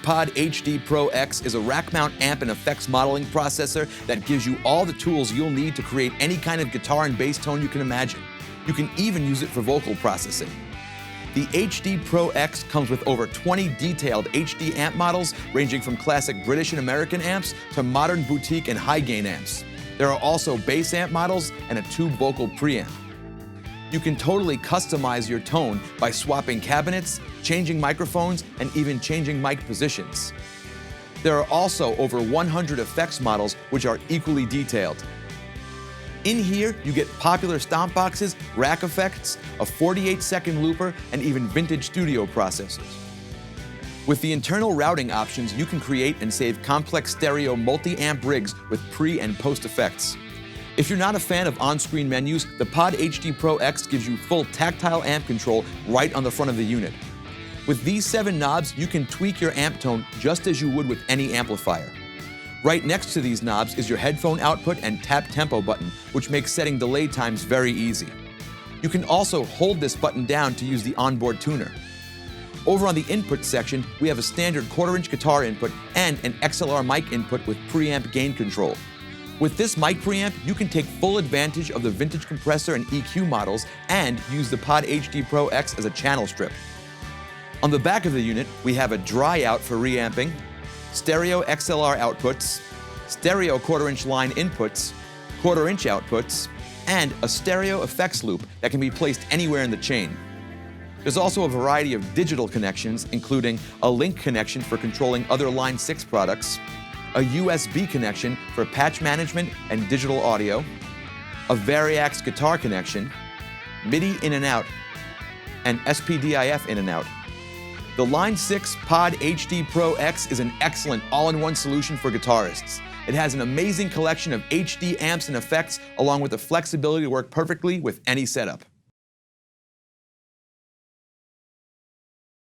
Pod HD Pro X is a rack mount amp and effects modeling processor that gives you all the tools you'll need to create any kind of guitar and bass tone you can imagine. You can even use it for vocal processing. The HD Pro X comes with over 20 detailed HD amp models ranging from classic British and American amps to modern boutique and high-gain amps. There are also bass amp models and a tube vocal preamp. You can totally customize your tone by swapping cabinets, changing microphones, and even changing mic positions. There are also over 100 effects models which are equally detailed. In here, you get popular stomp boxes, rack effects, a 48-second looper, and even vintage studio processors. With the internal routing options, you can create and save complex stereo multi-amp rigs with pre- and post-effects. If you're not a fan of on-screen menus, the Pod HD Pro X gives you full tactile amp control right on the front of the unit. With these 7 knobs, you can tweak your amp tone just as you would with any amplifier. Right next to these knobs is your headphone output and tap tempo button, which makes setting delay times very easy. You can also hold this button down to use the onboard tuner. Over on the input section, we have a standard 1/4-inch guitar input and an XLR mic input with preamp gain control. With this mic preamp, you can take full advantage of the vintage compressor and EQ models and use the Pod HD Pro X as a channel strip. On the back of the unit, we have a dry out for reamping, stereo XLR outputs, stereo 1/4-inch line inputs, 1/4-inch outputs, and a stereo effects loop that can be placed anywhere in the chain. There's also a variety of digital connections, including a link connection for controlling other Line 6 products, a USB connection for patch management and digital audio, a Variax guitar connection, MIDI in and out, and SPDIF in and out. The Line 6 Pod HD Pro X is an excellent all-in-one solution for guitarists. It has an amazing collection of HD amps and effects, along with the flexibility to work perfectly with any setup.